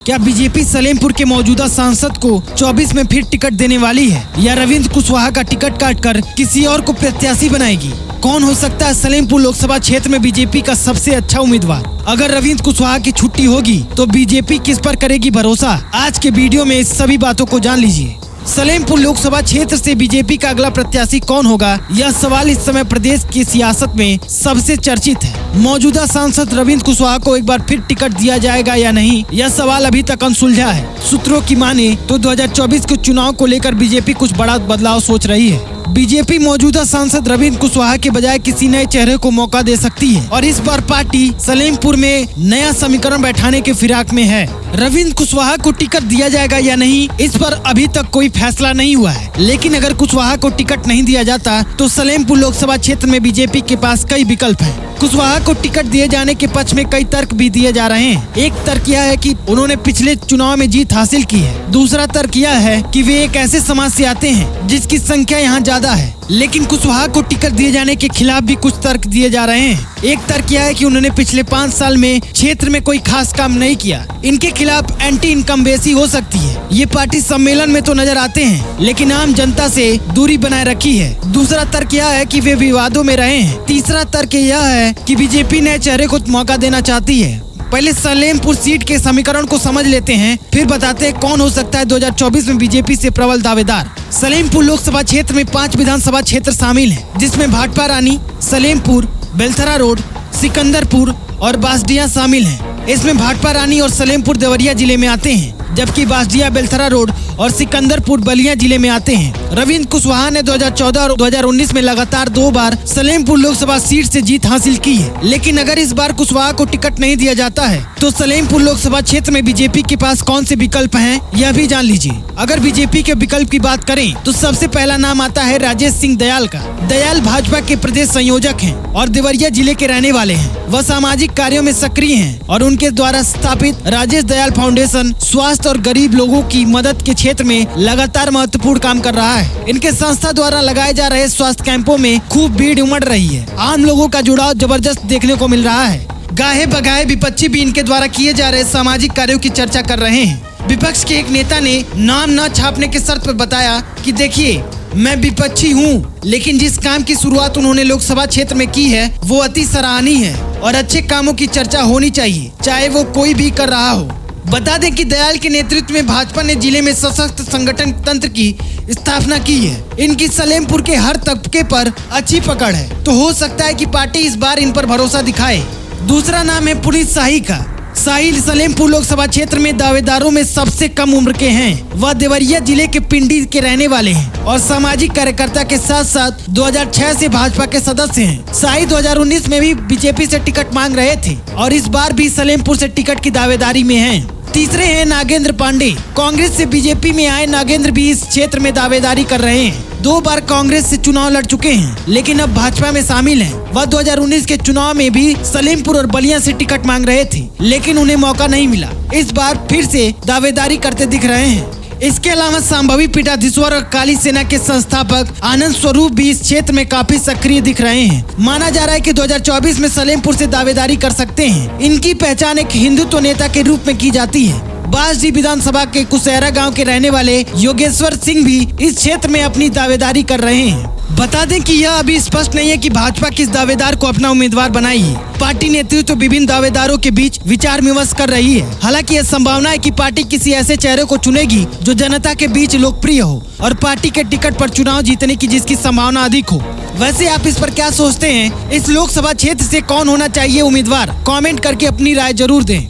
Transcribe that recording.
क्या बीजेपी सलेमपुर के मौजूदा सांसद को 24 में फिर टिकट देने वाली है या रविंद्र कुशवाहा का टिकट काटकर किसी और को प्रत्याशी बनाएगी? कौन हो सकता है सलेमपुर लोकसभा क्षेत्र में बीजेपी का सबसे अच्छा उम्मीदवार? अगर रविंद्र कुशवाहा की छुट्टी होगी तो बीजेपी किस पर करेगी भरोसा? आज के वीडियो में इस सभी बातों को जान लीजिए। सलेमपुर लोकसभा क्षेत्र से बीजेपी का अगला प्रत्याशी कौन होगा, यह सवाल इस समय प्रदेश की सियासत में सबसे चर्चित है। मौजूदा सांसद रविंद्र कुशवाहा को एक बार फिर टिकट दिया जाएगा या नहीं, यह सवाल अभी तक अनसुलझा है। सूत्रों की माने तो 2024 के चुनाव को लेकर बीजेपी कुछ बड़ा बदलाव सोच रही है। बीजेपी मौजूदा सांसद रविंद्र कुशवाहा के बजाय किसी नए चेहरे को मौका दे सकती है और इस बार पार्टी सलेमपुर में नया समीकरण बैठाने के फिराक में है। रविंद्र कुशवाहा को टिकट दिया जाएगा या नहीं, इस पर अभी तक कोई फैसला नहीं हुआ है। लेकिन अगर कुशवाहा को टिकट नहीं दिया जाता तो सलेमपुर लोकसभा क्षेत्र में बीजेपी के पास कई विकल्प हैं। कुशवाहा को टिकट दिए जाने के पक्ष में कई तर्क भी दिए जा रहे हैं। एक तर्क यह है कि उन्होंने पिछले चुनाव में जीत हासिल की है। दूसरा तर्क यह है कि वे एक ऐसे समाज से आते हैं जिसकी संख्या यहाँ ज्यादा है। लेकिन कुशवाहा को टिकट दिए जाने के खिलाफ भी कुछ तर्क दिए जा रहे हैं। एक तर्क यह है कि उन्होंने पिछले 5 साल में क्षेत्र में कोई खास काम नहीं किया। इनके खिलाफ एंटी इनकम बेसी हो सकती है। ये पार्टी सम्मेलन में तो नजर आते हैं लेकिन आम जनता से दूरी बनाए रखी है। दूसरा तर्क यह है कि वे विवादों में रहे हैं। तीसरा तर्क यह है कि बीजेपी नए चेहरे को मौका देना चाहती है। पहले सलेमपुर सीट के समीकरण को समझ लेते हैं, फिर बताते हैं कौन हो सकता है 2024 में बीजेपी से प्रबल दावेदार। सलेमपुर लोकसभा क्षेत्र में 5 विधानसभा क्षेत्र शामिल हैं, जिसमें भाटपा रानी, सलेमपुर, बेलथरा रोड, सिकंदरपुर और बांसडीहा शामिल हैं। इसमें भाटपा रानी और सलेमपुर देवरिया जिले में आते हैं, जबकि बांसडीहा, बेलथरा रोड और सिकंदरपुर बलिया जिले में आते हैं। रविंद्र कुशवाहा ने 2014 और 2019 में लगातार 2 बार सलेमपुर लोकसभा सीट से जीत हासिल की है। लेकिन अगर इस बार कुशवाहा को टिकट नहीं दिया जाता है तो सलेमपुर लोकसभा क्षेत्र में बीजेपी के पास कौन से विकल्प हैं, यह भी जान लीजिए। अगर बीजेपी के विकल्प की बात करें तो सबसे पहला नाम आता है राजेश सिंह दयाल का। दयाल भाजपा के प्रदेश संयोजक हैं और देवरिया जिले के रहने वाले हैं। वह सामाजिक कार्यों में सक्रिय हैं और उनके द्वारा स्थापित राजेश दयाल फाउंडेशन स्वास्थ्य और गरीब लोगों की मदद के क्षेत्र में लगातार महत्वपूर्ण काम कर रहा है। इनके संस्था द्वारा लगाए जा रहे स्वास्थ्य कैंपों में खूब भीड़ उमड़ रही है। आम लोगों का जुड़ाव जबरदस्त देखने को मिल रहा है। गाहे बगाहे विपक्षी भी इनके द्वारा किए जा रहे सामाजिक कार्यों की चर्चा कर रहे हैं। विपक्ष के एक नेता ने नाम न छापने के शर्त पर बताया कि देखिए, मैं विपक्षी हूँ, लेकिन जिस काम की शुरुआत उन्होंने लोकसभा क्षेत्र में की है वो अति सराहनीय है और अच्छे कामों की चर्चा होनी चाहिए, चाहे वो कोई भी कर रहा हो। बता दें कि दयाल के नेतृत्व में भाजपा ने जिले में सशक्त संगठन तंत्र की स्थापना की है। इनकी सलेमपुर के हर तबके पर अच्छी पकड़ है, तो हो सकता है कि पार्टी इस बार इन पर भरोसा दिखाए। दूसरा नाम है पुनीत शाही का। साहिल सलेमपुर लोकसभा क्षेत्र में दावेदारों में सबसे कम उम्र के हैं। वह देवरिया जिले के पिंडी के रहने वाले हैं और सामाजिक कार्यकर्ता के साथ साथ 2006 से भाजपा के सदस्य हैं। साहिल 2019 में भी बीजेपी से टिकट मांग रहे थे और इस बार भी सलेमपुर से टिकट की दावेदारी में हैं। तीसरे हैं नागेंद्र पांडे। कांग्रेस से बीजेपी में आए नागेंद्र भी इस क्षेत्र में दावेदारी कर रहे हैं। 2 बार कांग्रेस से चुनाव लड़ चुके हैं लेकिन अब भाजपा में शामिल हैं। वह 2019 के चुनाव में भी सलेमपुर और बलिया से टिकट मांग रहे थे लेकिन उन्हें मौका नहीं मिला। इस बार फिर से दावेदारी करते दिख रहे हैं। इसके अलावा संभावी पीठाधीश्वर और काली सेना के संस्थापक आनंद स्वरूप भी इस क्षेत्र में काफी सक्रिय दिख रहे हैं। माना जा रहा है कि 2024 में सलेमपुर से दावेदारी कर सकते हैं। इनकी पहचान एक हिंदुत्व नेता के रूप में की जाती है। बांसडीहा विधानसभा के कुशहरा गांव के रहने वाले योगेश्वर सिंह भी इस क्षेत्र में अपनी दावेदारी कर रहे हैं। बता दें कि यह अभी स्पष्ट नहीं है कि भाजपा किस दावेदार को अपना उम्मीदवार बनाएगी। पार्टी नेतृत्व विभिन्न दावेदारों के बीच विचार विमर्श कर रही है। हालांकि यह संभावना है कि पार्टी किसी ऐसे चेहरे को चुनेगी जो जनता के बीच लोकप्रिय हो और पार्टी के टिकट पर चुनाव जीतने की जिसकी संभावना अधिक हो। वैसे आप इस पर क्या सोचते हैं? इस लोकसभा क्षेत्र से कौन होना चाहिए उम्मीदवार? कमेंट करके अपनी राय जरूर दें।